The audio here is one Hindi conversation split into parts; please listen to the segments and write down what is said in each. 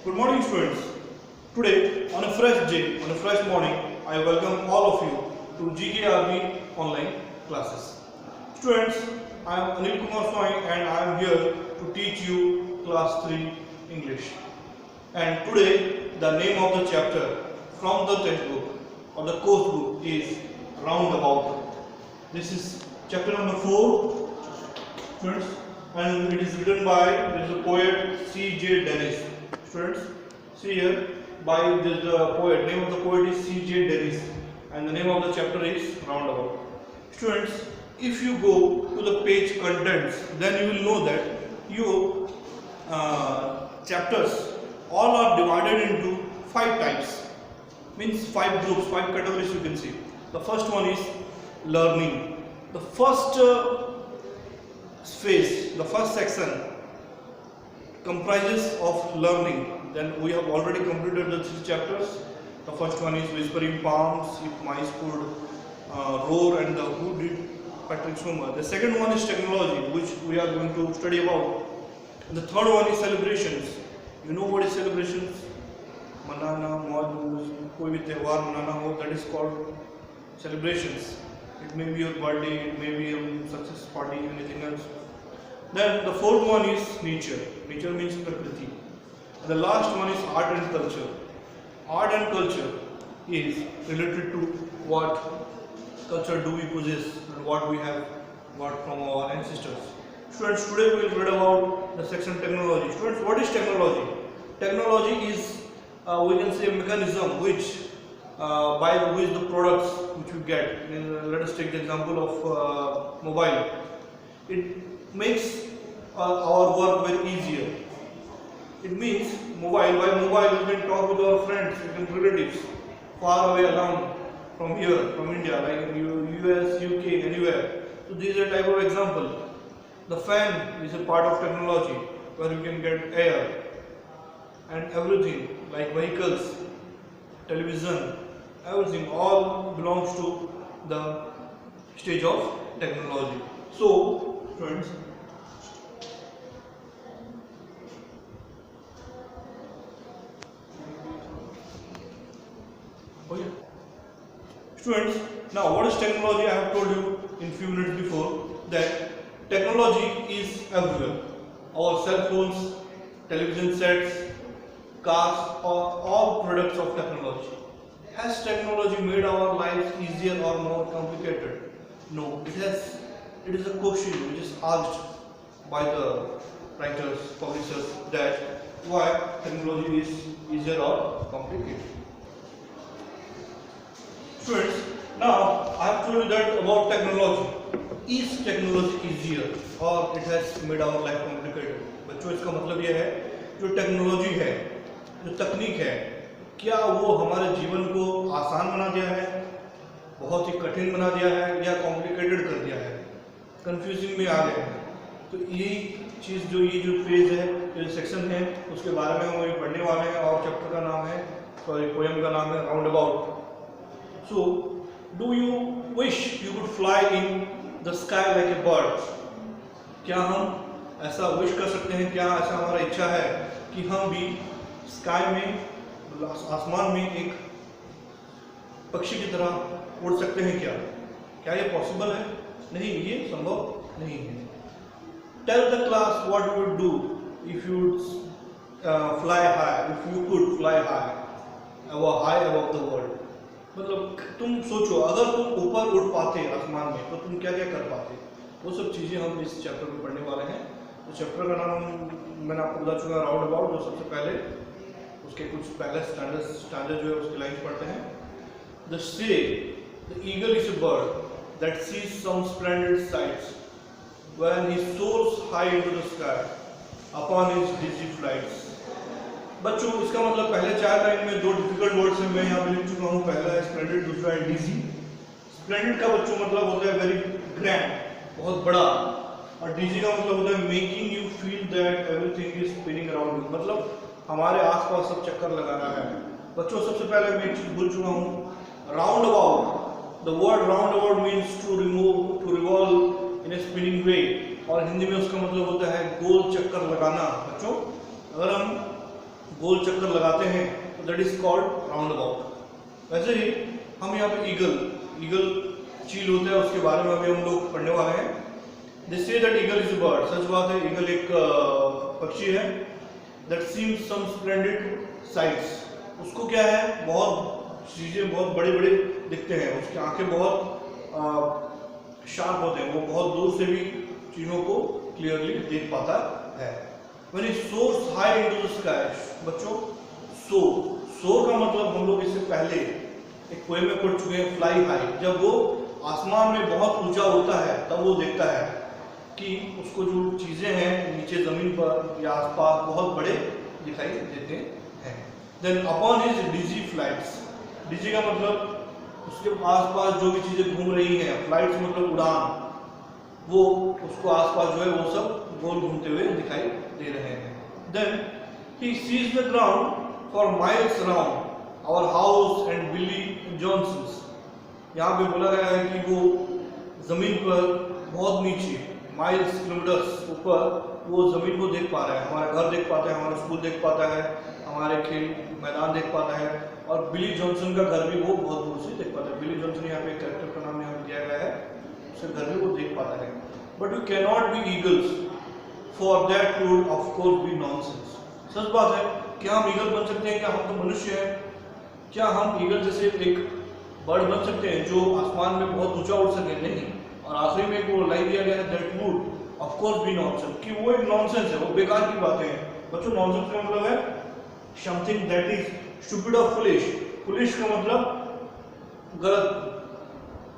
Good morning, students. Today, on a fresh day, on a fresh morning, I welcome all of you to GKRB online classes. Students, I am Anil Kumar Swami and I am here to teach you class 3 English. And today, the name of the chapter from the textbook or the course book is Roundabout. This is chapter number 4, students, and it is written by the poet C.J. Dennis. Students, see here, by this poet, name of the poet is C.J. Dennis, and the name of the chapter is Roundabout. Students, if you go to the page contents, then you will know that your chapters all are divided into 5 types, means 5 groups, 5 categories you can see. The first one is learning. The first phase, the first section comprises of learning. Then we have already completed the 3 chapters. The first one is Whispering Palms, If Mice Could Roar, and Who Did Patrick Swimmer. The second one is technology, which we are going to study about. And the third one is celebrations. You know what is celebrations? Manana, Maud, koi bhi त्यौहार manana ho, that is called celebrations. It may be your birthday, it may be a success party, anything else. Then the fourth one is nature. Nature means prakriti. And the last one is art and culture. Art and culture is related to what culture do we possess and what we have got from our ancestors. Students, today we will read about the section technology. Students, what is technology? Technology is we can say a mechanism which by which the products which we get. Let us take the example of mobile. It makes our work very easier. It means mobile. By mobile, we can talk with our friends, with relatives, far away around from here, from India, like US, UK, anywhere. So these are type of example. The fan is a part of technology where you can get air and everything like vehicles, television, everything all belongs to the stage of technology. So, friends, students, now what is technology? I have told you in few minutes before that technology is everywhere. Our cell phones, television sets, cars are all products of technology. Has technology made our lives easier or more complicated? No, it has. It is a question which is asked by the writers, publishers, that why technology is easier or complicated. Students, now I have told you that about technology. Is technology easier or it has made our life complicated? बच्चों, इसका मतलब यह है जो टेक्नोलॉजी है, जो तकनीक है, क्या वो हमारे जीवन को आसान बना दिया है, बहुत ही कठिन बना दिया है, या कॉम्प्लिकेटेड कर दिया है, कंफ्यूजिंग में आ गए हैं? तो यही चीज़ ये जो पेज है, जो सेक्शन है, उसके बारे में हम अभी पढ़ने वाले हैं और चैप्टर का नाम है, सॉरी पोएम का नाम है round about. So do you wish you could fly in the sky like a bird? क्या हम ऐसा विश कर सकते हैं, क्या ऐसा हमारा इच्छा है कि हम भी स्काई में, आसमान में एक पक्षी की तरह उड़ सकते हैं? क्या ये पॉसिबल है? नहीं, ये संभव नहीं है. Tell the class what you would do if you fly high, if you could fly high above the world. मतलब तुम सोचो, अगर तुम ऊपर उड़ पाते आसमान में तो तुम क्या क्या कर पाते? वो सब चीज़ें हम इस चैप्टर में पढ़ने वाले हैं. तो चैप्टर का नाम मैंने आपको बता चुका, राउंड अबाउट. जो सबसे पहले उसके कुछ पहले स्टैंडर्ड जो है उसके लाइन्स पढ़ते हैं. They say the eagle is a bird that sees some splendid sights when he soars high into the sky upon his dizzy flights. बच्चों, इसका मतलब पहले 4 लाइन में 2 डिफिकल्ट वर्ड्स हैं, मैं यहाँ पे लिख चुका हूँ. पहला है स्प्लेंडेड, दूसरा है डिजी. स्प्लेंडेड का बच्चों मतलब होता है वेरी ग्रैंड, बहुत बड़ा, और डिजी का मतलब होता है making you feel that everything is spinning around you, मतलब हमारे आसपास सब चक्कर लगा रहा है. बच्चों, सबसे पहले मैं एक चीज भूल चुका हूँ, round about. The word round about means to revolve in a spinning way, और हिंदी में उसका मतलब होता है गोल चक्कर लगाना. बच्चों, अगर हम गोल चक्कर लगाते हैं तो that is called round about. वैसे ही हम यहाँ पे ईगल चील होता है, उसके बारे में अभी हम लोग पढ़ने वाले हैं। They say that eagle is a bird, सच बात है, ईगल एक पक्षी है। That seems some splendid sights, उसको क्या है, बहुत चीज़ें बहुत बड़े बड़े दिखते हैं, उसकी आंखें बहुत शार्प होते हैं, वो बहुत दूर से भी चीज़ों को क्लियरली देख पाता है। When it soars high into the sky, बच्चों सोर का मतलब हम लोग इससे पहले एक पोएम में पढ़ चुके हैं, फ्लाई हाई। जब वो आसमान में बहुत ऊंचा उड़ता है तब वो देखता है कि उसको जो चीजें हैं नीचे जमीन पर या आसपास बहुत बड़े दिखाई देते हैं। Then upon his dizzy flights, डिजी का मतलब उसके आसपास जो भी चीजें घूम रही हैं, फ्लाइट्स मतलब उड़ान, वो उसको आसपास जो है वो सब गोल घूमते हुए दिखाई दे रहे हैं। Then he sees the ground for miles around our house and Billy Johnson's. यहाँ पे बोला गया है कि वो जमीन पर बहुत नीचे माइल्स किलोमीटर्स ऊपर वो जमीन को देख पा रहा है, हमारा घर देख पाता है, हमारा स्कूल देख पाता है, हमारे खेल मैदान देख पाता है, और बिली जॉनसन का घर भी वो बहुत दूर से देख पाता है। बिली जॉनसन यहाँ पे एक कैरेक्टर का नाम यहाँ दिया गया है, उसका घर भी वो देख पाता है। But you can not be eagles, for that would of course be nonsense. सच बात है, क्या हम ईगल बन सकते हैं? क्या हम तो मनुष्य हैं, क्या हम ईगल जैसे एक बर्ड बन सकते हैं जो आसमान में बहुत ऊंचा उड़ सके? नहीं। और आखिरी में वो लाइन दिया गया है, that would of course be nonsense, कि वो एक नॉनसेंस है, वो बेकार की बातें हैं। बच्चों, नॉनसेंस का मतलब है समथिंग दैट इज स्टूपिड और फुलिश। फुलिश का मतलब गलत,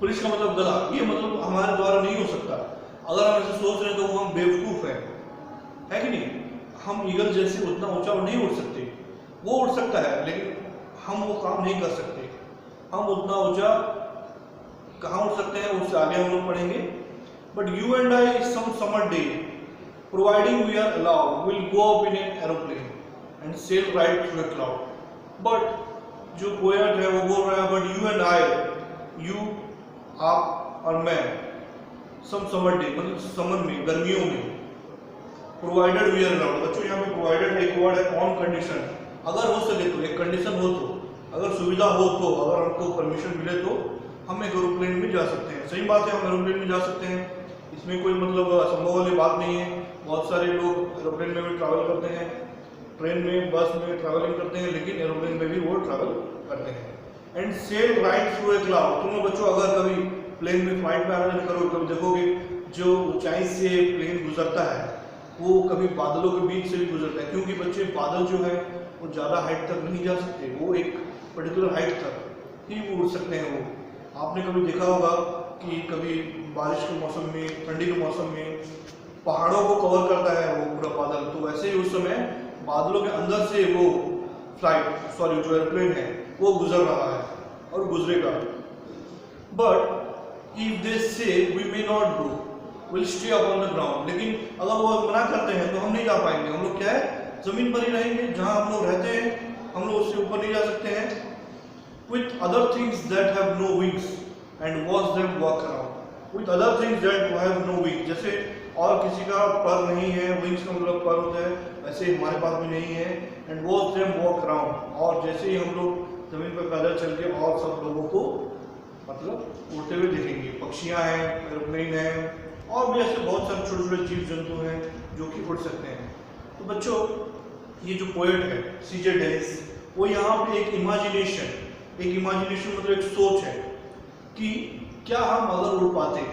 फुलिश का मतलब गला, ये मतलब हमारे द्वारा नहीं हो सकता। अगर हम ऐसे सोच रहे हैं तो वो हम बेवकूफ है कि नहीं? हम ईगल जैसे उतना ऊंचा नहीं उड़ सकते, वो उड़ सकता है लेकिन हम वो काम नहीं कर सकते। हम उतना ऊंचा कहाँ उड़ सकते हैं उससे आगे हम लोग पढ़ेंगे। But you and I some summer day providing we are allowed will go up in an aeroplane and sail right through a cloud. But जो पोएट है वो बोल रहा है, but you and I, you आप और मैं, सम समर डे मतलब समर में, गर्मियों में, प्रोवाइडेड वी आर अलाउड। बच्चों, यहाँ पे प्रोवाइडेड एक वर्ड है ऑन कंडीशन, अगर हो सके तो, एक कंडीशन हो तो, अगर सुविधा हो तो, अगर हमको परमिशन मिले तो हम एक एरोप्लेन में जा सकते हैं। सही बात है, हम एरोप्लेन में जा सकते हैं, इसमें कोई मतलब असंभव वाली बात नहीं है। बहुत सारे लोग एरोप्लेन में भी ट्रैवल करते हैं, ट्रेन में, बस में ट्रैवलिंग करते हैं, लेकिन एरोप्लेन में भी वो ट्रैवल करते हैं। And sail right through a cloud. तुम लोग बच्चों अगर कभी प्लेन में फ्लाइट में आना करोगे, कभी देखोगे जो ऊंचाई से प्लेन गुजरता है वो कभी बादलों के बीच से भी गुजरता है, क्योंकि बच्चे बादल जो है वो ज़्यादा हाइट तक नहीं जा सकते, वो एक पर्टिकुलर हाइट तक ही वो उड़ सकते हैं। वो आपने कभी देखा होगा कि कभी बारिश के मौसम में, ठंडी के मौसम में पहाड़ों को कवर करता है वो पूरा बादल, तो वैसे ही उस समय बादलों के अंदर से वो जो एयरप्लेन है वो गुजर रहा है और गुजरेगा। But if they say we may not go will stay upon the ground, लेकिन अगर वो मना करते हैं तो हम नहीं जा पाएंगे। हम लोग क्या है, जमीन पर ही रहेंगे, जहां हम लोग रहते हैं हम लोग उससे ऊपर नहीं जा सकते हैं। With other things that have no wings and watch them walk around. With other things that have no wings, जैसे और किसी का पर नहीं है, विंग्स का मतलब पर होता है, वैसे हमारे पास भी नहीं है। And watch them walk around, और जैसे ही हम लोग जमीन पर पैदल चल के और सब लोगों को मतलब उड़ते हुए देखेंगे। पक्षियां हैं, एरोप्लेन हैं, और भी ऐसे बहुत सारे छोटे छोटे जीव जंतु हैं जो कि उड़ सकते हैं। तो बच्चों, ये जो पोएट है सीजे डेनिस, वो यहाँ पे एक इमेजिनेशन मतलब एक सोच है कि क्या हम अगर उड़ पाते।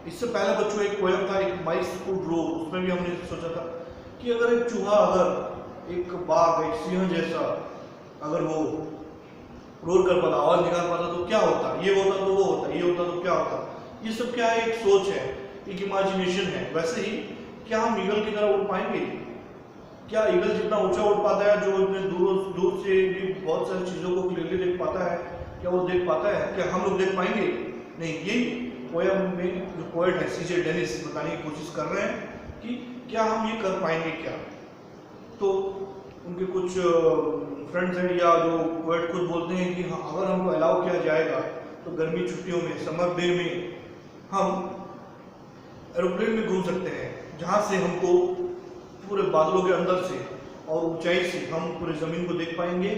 इससे पहले बच्चों एक पोएम था, एक माइस कुड रोर, उसमें भी हमने सोचा था कि अगर एक चूहा, अगर एक बाघ, एक सिंह जैसा अगर वो रोर कर पाता, आवाज निकाल पाता तो क्या होता, ये होता तो वो होता, ये होता तो क्या होता। ये सब क्या है, एक सोच है, एक इमेजिनेशन है। वैसे ही क्या हम ईगल की तरह उड़ पाएंगे? क्या ईगल जितना ऊंचा उड़ पाता है, जो इतने दूर से भी बहुत सारी चीज़ों को क्लियरली देख पाता है, क्या वो देख पाता है? क्या हम लोग देख पाएंगे? नहीं। यही पोएम में जो पोएट है सीजे डेनिस बताने की कोशिश कर रहे हैं कि क्या हम ये कर पाएंगे क्या। तो उनके कुछ फ्रेंड्स हैं या जो पोएट खुद बोलते हैं कि हाँ, अगर हमको अलाउ किया जाएगा तो गर्मी छुट्टियों में, समर डे में हम एरोप्लेन में घूम सकते हैं, जहाँ से हमको पूरे बादलों के अंदर से और ऊंचाई से हम पूरे ज़मीन को देख पाएंगे,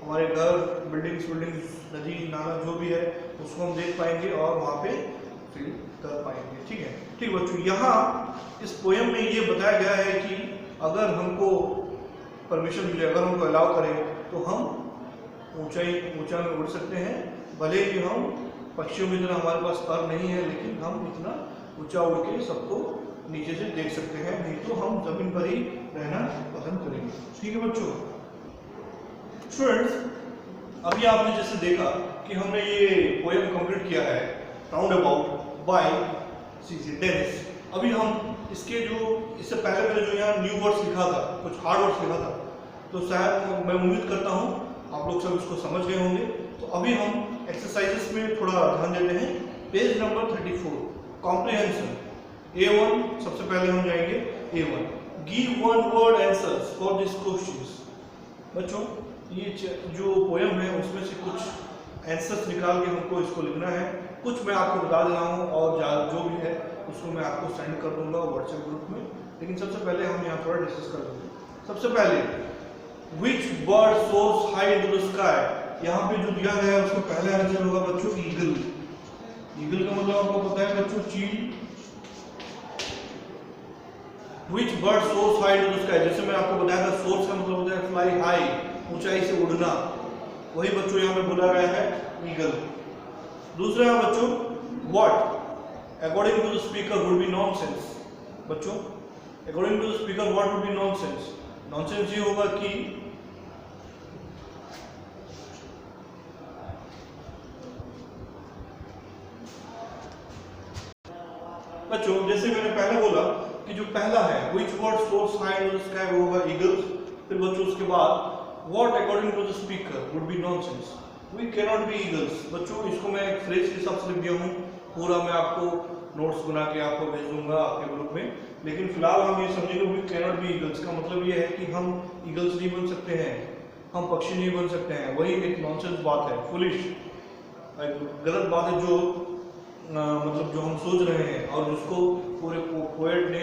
हमारे घर, बिल्डिंग्स, नदी नाला जो भी है उसको हम देख पाएंगे और वहाँ पे फील कर पाएंगे। ठीक है, ठीक बच्चों, यहाँ इस पोएम में ये बताया गया है कि अगर हमको परमिशन मिले, अगर हमको अलाउ करें तो हम ऊंचा में उड़ सकते हैं। भले ही हम पक्षियों की तरह हमारे पास पर नहीं है, लेकिन हम इतना ऊंचा उड़ के सबको नीचे से देख सकते हैं, नहीं तो हम जमीन पर ही रहना पसंद करेंगे। ठीक है बच्चों। स्टूडेंट्स, अभी आपने जैसे देखा कि हमने ये पोएम कंप्लीट किया है round about by C C Dennis. अभी हम इससे पहले मैंने जो यहाँ न्यू वर्ड्स लिखा था, कुछ हार्ड वर्ड्स लिखा था, तो शायद मैं उम्मीद करता हूँ आप लोग सब इसको समझ गए होंगे। तो अभी हम एक्सरसाइजेस में थोड़ा ध्यान देते हैं। पेज नंबर 34 कॉम्प्रिहेंशन A1, सबसे पहले हम जाएंगे A1, give one word answers for this questions. बच्चों, ये जो पोएम है उसमें से कुछ आंसर्स निकाल के हमको इसको लिखना है। कुछ मैं आपको बता दे रहा हूँ और जो भी है उसको मैं आपको सेंड कर दूंगा व्हाट्सएप ग्रुप में, लेकिन सबसे पहले हम यहाँ थोड़ा डिस्कस कर लेंगे। सबसे पहले Which bird soars high into the sky? यहाँ पे जो दिया गया है उसका पहले आंसर होगा बच्चों ईगल। ईगल का मतलब आपको पता है बच्चों, चील। Which bird soars high into the sky? जैसे मैं आपको बताया था, soars का मतलब होता है fly high, ऊंचाई से उड़ना। वही बच्चों यहाँ पे बोला गया है ईगल। दूसरा है बच्चों what? According to the speaker would be nonsense। बच्चों, according to the speaker what would be nonsense? Nonsense ये होगा कि बच्चों, जैसे मैंने पहले बोला कि जो पहला है which word soars high in the sky वो होगा eagles। फिर बच्चों उसके बाद what according to the speaker would be nonsense, we cannot be eagles। बच्चों, इसको मैं एक फ्रेज के हिसाब से लिख दिया हूँ, पूरा मैं आपको नोट्स बना के आपको भेज दूंगा आपके ग्रुप में, लेकिन फिलहाल हम ये समझेंगे वी कैनॉट बी ईगल्स का मतलब ये है कि हम ईगल्स नहीं बन सकते हैं, हम पक्षी नहीं बन सकते हैं। वही एक नॉनसेंस बात है, फुलिश, गलत बात है जो मतलब जो हम सोच रहे हैं और जिसको पूरे पोएट ने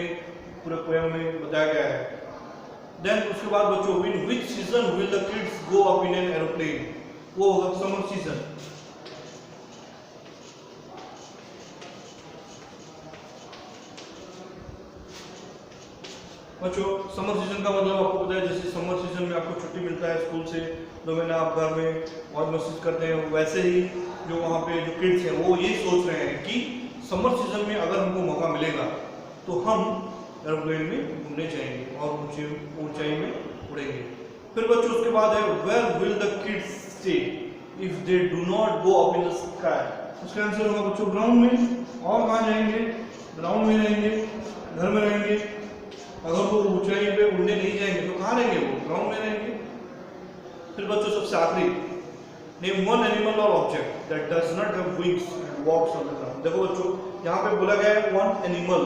पूरे पोएम में बताया गया है। देन उसके बाद बच्चों, in which season will the kids go up in an aeroplane? वो होगा समर सीजन। बच्चों, समर सीजन का मतलब आपको पता है, जैसे समर सीजन में आपको छुट्टी मिलता है स्कूल से, 2 महीना आप घर में मौज मस्ती करते हैं, वैसे ही जो वहाँ पे जो किड्स हैं वो ये सोच रहे हैं कि समर सीजन में अगर हमको मौका मिलेगा तो हम एरोप्लेन में घूमने जाएंगे और ऊंचाई में उड़ेंगे। फिर बच्चों उसके बाद है where will the kids stay if they do not go up in the sky? उसका आंसर होगा बच्चों ग्राउंड में। और कहाँ जाएंगे? ग्राउंड में रहेंगे, घर में रहेंगे। अगर वो ऊंचाई पे उड़ने नहीं जाएंगे तो कहाँ रहेंगे? वो ग्राउंड में रहेंगे। फिर बच्चों सबसे आखिरी, name one animal or object that does not have wings and walks on the ground. देखो बच्चों, यहाँ पे बोला गया है one animal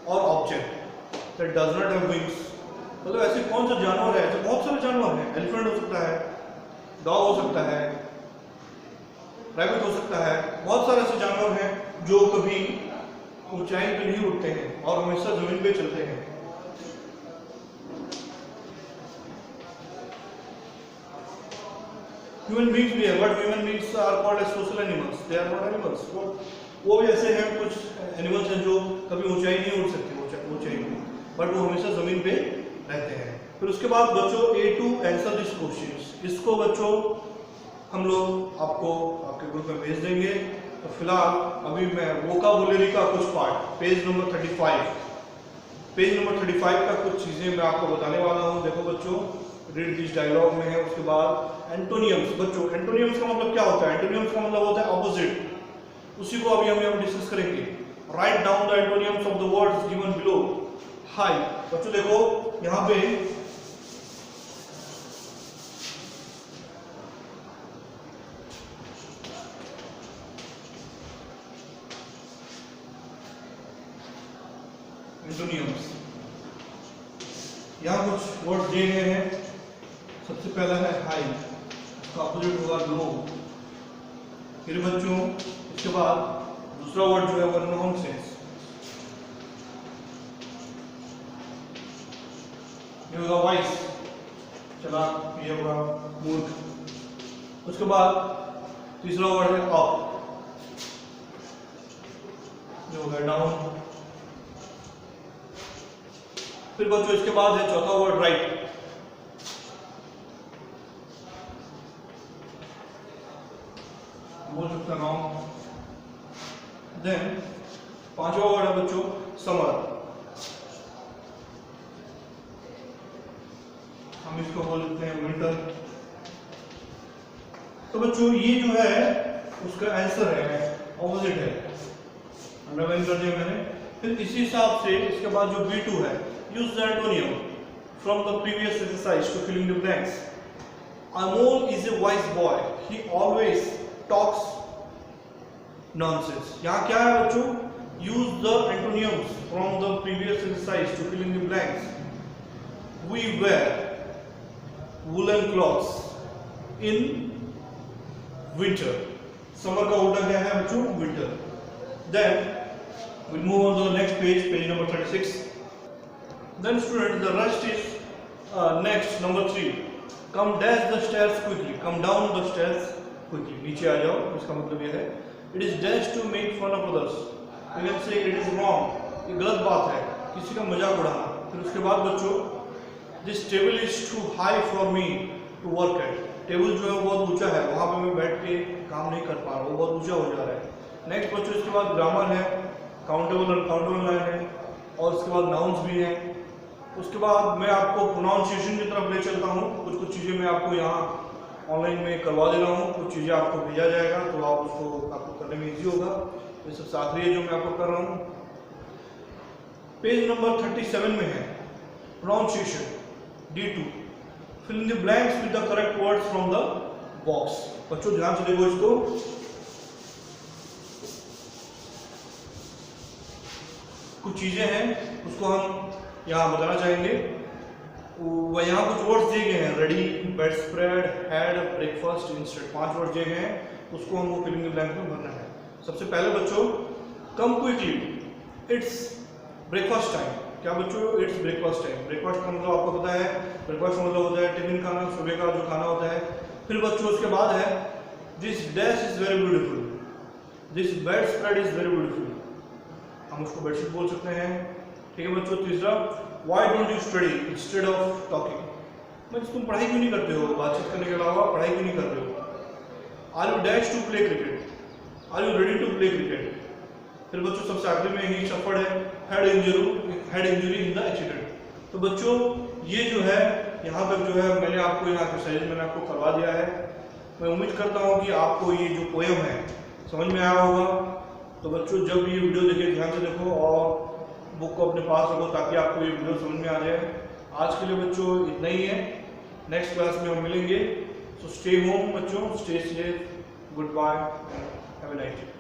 or object that does not have wings, मतलब ऐसे कौन सा जानवर है? ऐसे बहुत सारे जानवर हैं। एलिफेंट हो सकता है, डॉग हो सकता है, रैबिट हो सकता है, बहुत सारे ऐसे जानवर हैं जो कभी ऊंचाई पे नहीं उड़ते हैं और हमेशा जमीन पे चलते हैं। ह्यूमन बींग्स भी है, but human beings are called as social animals, they are not animals. वो भी ऐसे हैं, कुछ एनिमल्स हैं जो कभी ऊंचाई नहीं उड़ सकते ऊंचाई में, बट वो हमेशा जमीन पे रहते हैं। फिर उसके बाद बच्चों A2 आंसर दिस क्वेश्चंस, इसको बच्चों हम लोग आपको आपके ग्रुप में भेज देंगे। तो फिलहाल अभी मैं वोकाबुलरी का कुछ पार्ट पेज नंबर 35 का कुछ चीजें मैं आपको बताने वाला हूँ। देखो बच्चों, रीड दिस डायलॉग में है। उसके बाद एंटोनियम्स। बच्चों, एंटोनियम्स का मतलब क्या होता है? एंटोनियम्स का मतलब होता है ऑपोजिट, उसी को अभी हम यहाँ डिस्कस करेंगे। Write down the एंटोनियम्स of the words given below. High. बच्चों देखो यहाँ पे एंटोनियम्स, यहाँ कुछ वर्ड दिए गए हैं। सबसे पहला है हाई, उसका अपोजिट होगा लो। फिर बच्चों इसके बाद दूसरा वर्ड जो है वो नॉनसेंस। ये होगा वाइस, चालाक, ये होगा मूर्ख। उसके बाद तीसरा वर्ड है अप, जो होगा डाउन। फिर बच्चों इसके बाद है चौथा वर्ड राइट, बोल सकते हैं रॉन्ग। देन पांचवा वर्ड है बच्चों समर, हम इसको बोल सकते हैं विंटर। तो बच्चों ये जो है उसका आंसर है ऑपोजिट है, अंडरलाइन कर दिया मैंने। फिर इसी हिसाब से इसके बाद जो B2 है, use the antonym from the previous exercise to filling the blanks. Amol is a wise boy, he always talks nonsense। यहाँ क्या है बच्चों, use the antonyms from the previous exercise to fill in the blanks। We wear woolen clothes in winter। Summer का उल्टा क्या है बच्चों, winter। Then we'll move on to the next page, page number 36। Then student, the rest is next number 3। Come dash the stairs quickly, come down the stairs quickly। नीचे आ जाओ, इसका मतलब ये है it is dash to make fun of others। You can say it is wrong, ये गलत बात है, किसी का मजाक उड़ाना। फिर उसके बाद बच्चों this table is too high for me to work at। Table जो है वो बहुत ऊंचा है, वहाँ पे मैं बैठ के काम नहीं कर पा रहा, वो बहुत ऊंचा हो जा रहा है। नेक्स्ट बच्चों इसके बाद ग्रामर है, काउंटेबल अनकाउंटेबल लाइन है, और उसके बाद नाउन्स भी हैं। उसके बाद मैं आपको प्रोनाउंसिएशन की तरफ ले चलता हूँ। कुछ कुछ चीज़ें मैं आपको यहाँ ऑनलाइन में करवा दे रहा हूँ, कुछ चीज़ें आपको भेजा जाएगा तो आप उसको आपको करने में इजी होगा। ये सब साथ ही है जो मैं आपको कर रहा हूँ। पेज नंबर 37 में है pronunciation D2। Fill in the blanks with the correct words from the box. बच्चों ध्यान से देखो इसको, कुछ चीज़ें हैं उसको हम यहाँ बताना चाहेंगे। वो यहाँ कुछ वर्ड्स दिए गए हैं, ready, bed spread, had, breakfast, instead, 5 word दिए गए हैं, उसको हमको फिलिंग द ब्लैंक में भरना है। सबसे पहले बच्चों कम क्विकली, इट्स ब्रेकफास्ट टाइम। क्या बच्चों, इट्स ब्रेकफास्ट टाइम। ब्रेकफास्ट का मतलब आपको पता है, ब्रेकफास्ट का मतलब होता है टिफिन खाना, सुबह का जो खाना होता है। फिर बच्चों उसके बाद है this dash is very beautiful, this bed spread is very beautiful, हम उसको बेडशीट बोल सकते हैं। ठीक है बच्चों। तीसरा, why don't you study instead of talking. मतलब तुम पढ़ाई क्यों नहीं करते हो, बातचीत करने के अलावा पढ़ाई क्यों नहीं कर रहे हो। Are you dash to play cricket, are you ready to play cricket. फिर बच्चों सबसे आखिरी में ही सफर्ड है head injury in the accident. तो बच्चों ये जो है यहाँ तक जो है मैंने आपको यहाँ एक्सरसाइज मैंने आपको करवा दिया है। मैं उम्मीद करता हूँ कि आपको ये जो पोएम है समझ में आया होगा। तो बच्चों जब ये वीडियो देखें ध्यान से देखो और बुक को अपने पास रखो ताकि आपको ये वीडियो समझ में आ जाए। आज के लिए बच्चों इतना ही है, नेक्स्ट क्लास में हम मिलेंगे। सो स्टे होम बच्चों, stay safe, good bye, have a nice day.